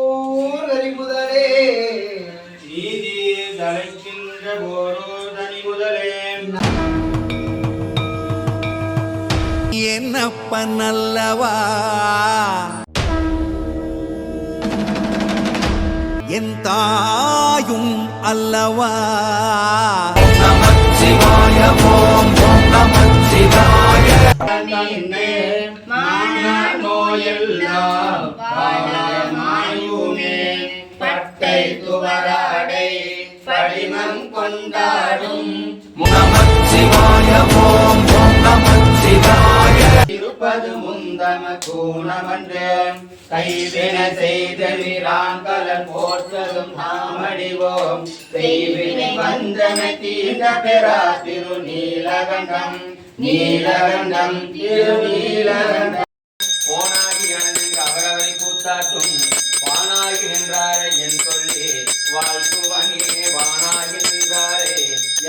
ஓர் அறிமுதலே நீதி தலைக்கின்ற போரோ தனி முதலே என்னப்பன் அல்லவா என் தாயும் அல்லவா. நமச்சிவாய ஓம் ஓம் நமச்சிவாய. நோயெல்லாம் மாயுமே பட்டை துவராடை படிமம் கொண்டாடும் நமச்சிவாய ஓம் ஓம் நமச்சிவாய. இருப்பது முந்தம கூணமன்று கைவின செய்த நிராங்கலன் போற்றதும் நாமடிவோம் செய்வினை வந்தன தீண்ட பெறா திருநீலகண்டம் நீலகண்டம் திருநீலகண்டம். போனாகி அனந்த அவரவை கூத்தாட்டும் வானாகி நின்றாரே என் சொல்லி வாழ்த்துவனே வானாகி நின்றாரே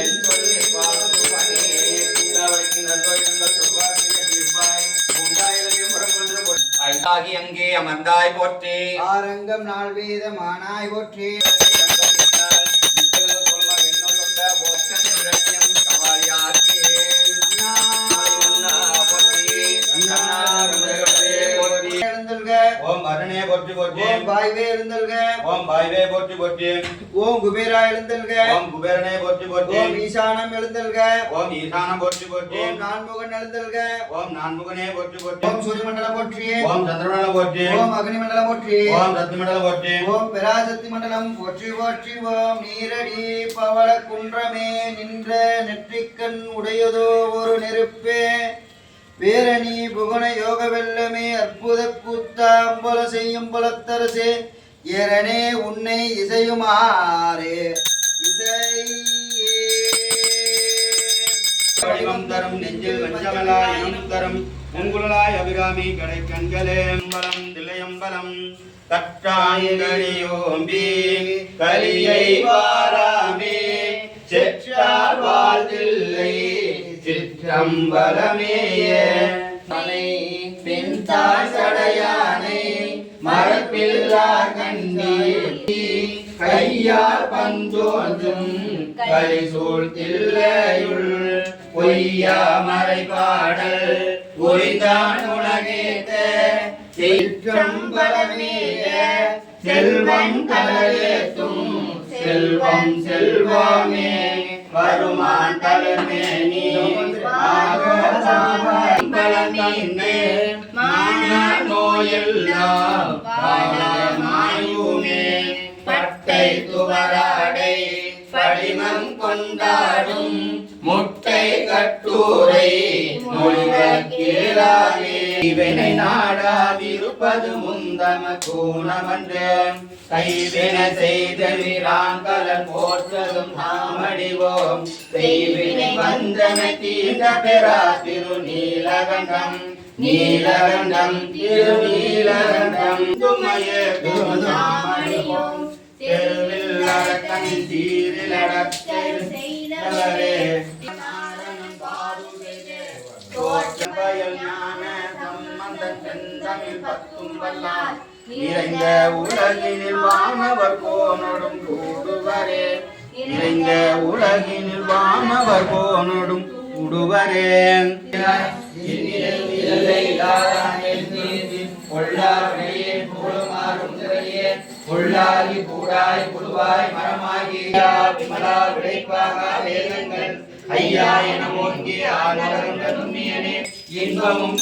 என் சொல்லி வாழ்த்துவனே கூடாவைக்கு நல்வயங்கள் துவாசிய தீர்ப்பாய் உண்டாயிரம் புறங்கொன்று ஐந்தாகி அங்கே அமர்ந்தாய் போற்றி ஆரங்கம் நாள் வேதமானாய் போற்றி ஓம் அருணே போற்றி போற்றி ஓம் வாய்வே எழுந்தல்க ஓம் வாய்வே போற்றி போற்றி ஓம் குபேரா எழுந்தல்க ஓம் குபேரனே போற்றி போற்றி ஓம் ஈசானம் எழுந்தல்க ஓம் ஈசானம் போற்றி போற்றி ஓம் நான்முகன் எழுந்தல்க ஓம் நான்முகனே போற்றி போற்றி ஓம் சூரியமண்டலம் போற்றி ஓம் சந்திரமண்டலம் போற்றி ஓம் அக்னிமண்டலம் போற்றி ஓம் ரத்னமண்டலம் போற்றி ஓம் பராசக்தி மண்டலம் போற்றி போற்றி ஓம் நீரடி பவள குன்றமே நின்ற நெற்றிக்கண் உடையதோ ஒரு நெருப்பே பேரணி புகுண யோக வெல்லமே அற்புத கூத்தாம்பல செய்யும் பலத்தரசே ஏரனே உன்னை இசையுமாறே வடிவம் தரும் நெஞ்சில் வஞ்சமலாய் இனம் தரும் உங்குளாய் அபிராமி கடை கண்களே அம்பலம் தில்லையம்பலம் கற்றாங்கடியோம்பி கலியை வாராமே செற்றார் வாழ்தில்லை சிற்றம்பலமேய மலை பெண் தாய் சடையானை மரப்பில்லா கண்டீர் கையார் பஞ்சோன்றும் கலிசூழ் தில்லையுள் பொய்யா மறைபாடல் உரிதான் உலகேத்த சிற்றம்பலமேய செல்வம் கலரேத்தும் செல்வம் செல்வமே வருமான் தலைமேனி நோயெல்லாம் மாயுமே பட்டை துவராடை படிமம் கொண்டாடும் முட்டை கட்டூரை மொழிவக்கேளாமே இவனை நாடாதிருப்பது முந்தம கூணமன்று கைவின செய்த நிராங்கலன் போற்றதும் நாமடிவோம் செய்வினை வந்தன தீண்ட பெறா திருநீலகண்டம் நீலகண்டம் திருநீலகண்டம் துமையே நாமடிவோம் தெருவில் அடக்கன் சீரில் அடக்கே தோற்றபயல் ஞான சம்பந்தன் செந்தமிழ் பத்தும் வல்லார் நிறைந்த உலகினில் வானவர் கோனோடும் கூடுவரே நிறைந்த உலகினில் வானவர் கோனோடும் கூடுவரே பொள்ளாகி பூடாய் புழுவாய் மரமாகி விமலா விளைப்பாக வேதங்கள் ஐயா என ஓங்கி ஆனவரும் நுண்ணியனே இன்பமும்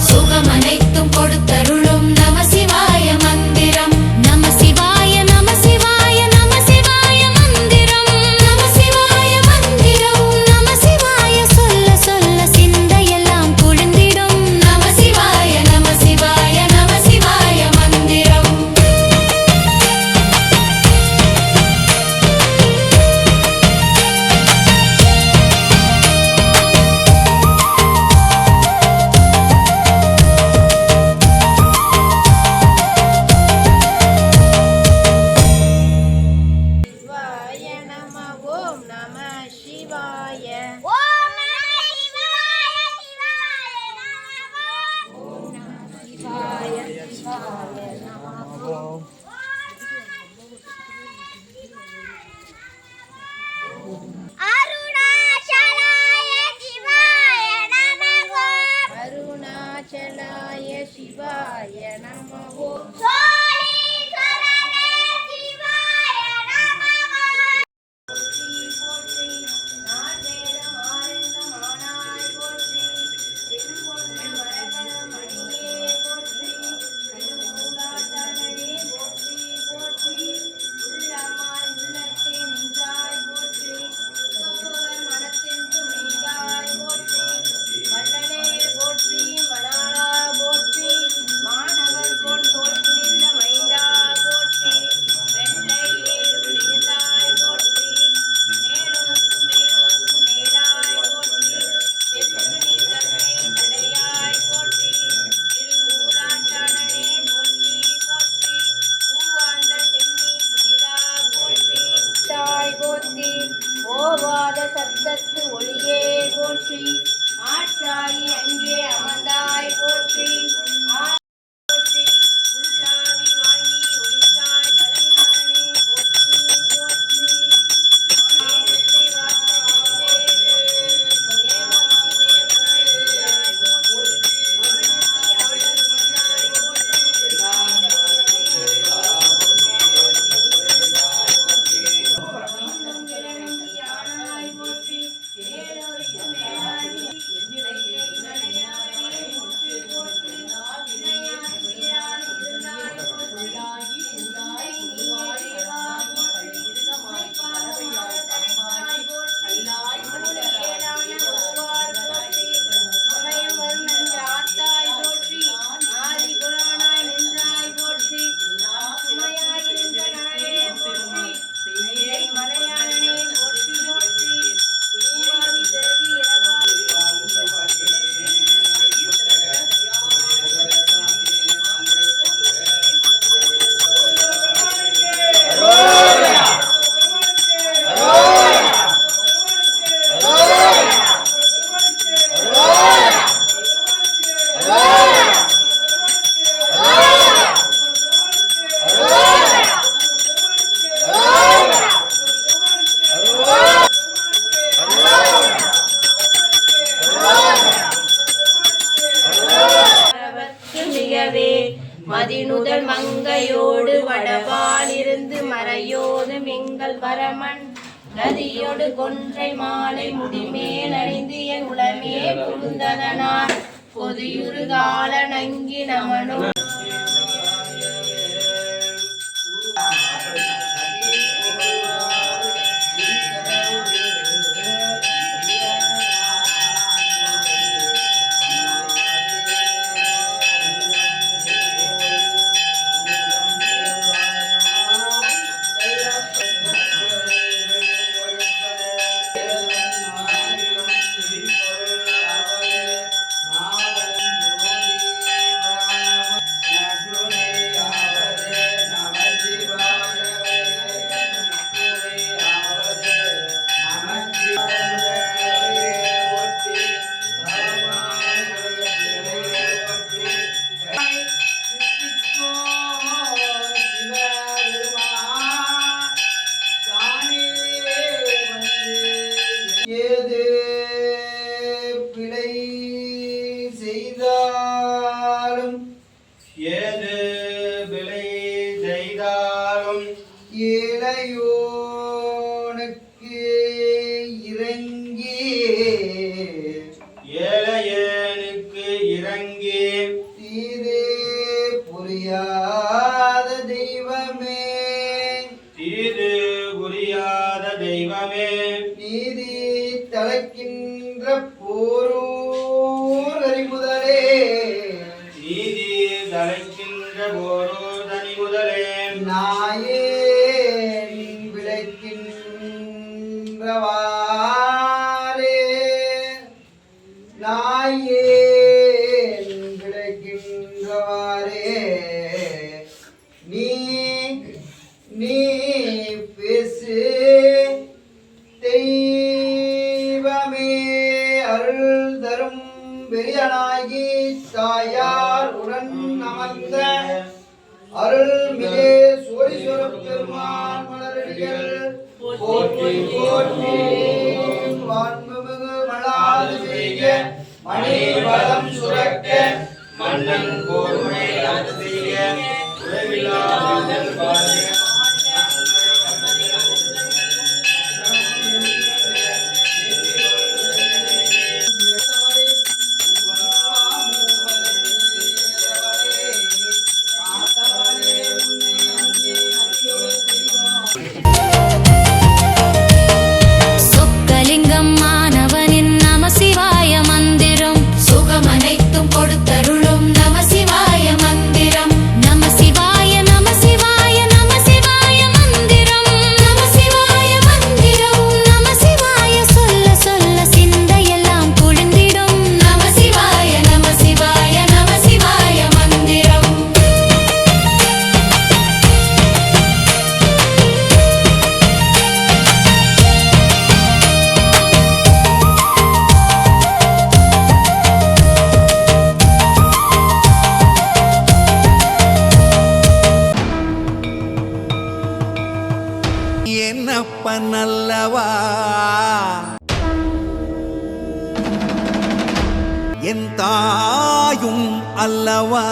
சுகமனைத்தும் கொடுத்தருளும் நம சிவாய மந்திரம் நம சிவாய நம சிவாய நம சிவாய மந்திரம் நம சிவாய மந்திரம் நம சிவாய சொல்ல சொல்ல சிந்தையெல்லாம் குளிர்ந்திடும் நம சிவாய நம சிவாய நம சிவாய மந்திரம் அருணாச்சலாய சிவாய நமோ ஓவாத சத்தத்து ஒளியே போற்றி ஆற்றாயி அங்கே அமர்ந்தாய் போற்றி போற்றி உள்ளாவி வாங்கி ஒளித்தாய் மலையானே போற்றி போற்றி ஏகத்தை வார்த்தை ஏமாத்தி தேவனாய் இருந்தாய் போற்றி ஆனந்தி அவளர் வந்தாய் போற்றி ஆனாய் போற்றி ஏழோருக்கு மேலாய் போற்றி போற்றி இணையாய் உயிராய் இருந்தாய் போற்றி சிந்தை நீயே தேவா போற்றி பாதமாக தரைத்தாய் போற்றி மூல ஏழான ஒருவார் போற்றி அமயம் வருணன் ஆத்தாய் போற்றி ஆதி புராணாய் நின்றாய் போற்றி சுமையாய் நின்ற நாளே போற்றி இறை மலையாளனே போற்றி போற்றி பூவாதி தேவி இரவா மிகவே மதிநுதல் மங்கையோடு வடவாலிருந்து மறையோதும் எங்கள் வரமன் நதியோடு கொன்றை மாலை முடிமேல் அணிந்து என் உளமே புகுந்ததனார் பொதியுறு கால நங்கி நமனோ செய்தாலும் ஏழையோனுக்கு இறங்கி ஏழையனுக்கு இறங்கி தீதே புரியாத தெய்வமே தீது புரியாத தெய்வமே நீதி தளக்கின்ற போரூர் அறிமுதலே நீதி தலைக்கின்ற போரோ தனி முதலே நாயேன் விளைக்கின்றவாரே நாயேன் விளைக்கின்றவாரே நீ நீ பேசு தெய்வமே அருள் தரும் பெரியனாகி தாயார் உடன் அமர்ந்த அருள் மிகே சோழீஸ்வர பெருமான் மலரடிகள் போற்றி போற்றி வான்மிகு மலாது செய்ய மணி வளம் சுரக்க மன்னன் போர்மை அது செய்ய உறவில்லா மன்னன் பாருங்க சொக்கலிங்கம் மாணவனின் நமசிவாய மந்திரம் சுகமனைத்தும் கொடுத்தருளும் நமசிவாய மந்திரம் நமசிவாய நமசிவாய நமசிவாய மந்திரம் நமசிவாய மந்திரம் நமசிவாய சொல்ல சொல்ல சிந்தையெல்லாம் குளிர்ந்திடும் நமசிவாய நமசிவாய நமசிவாய மந்திரம் என்னப்பன் அல்லவா என் தாயும் அல்லவா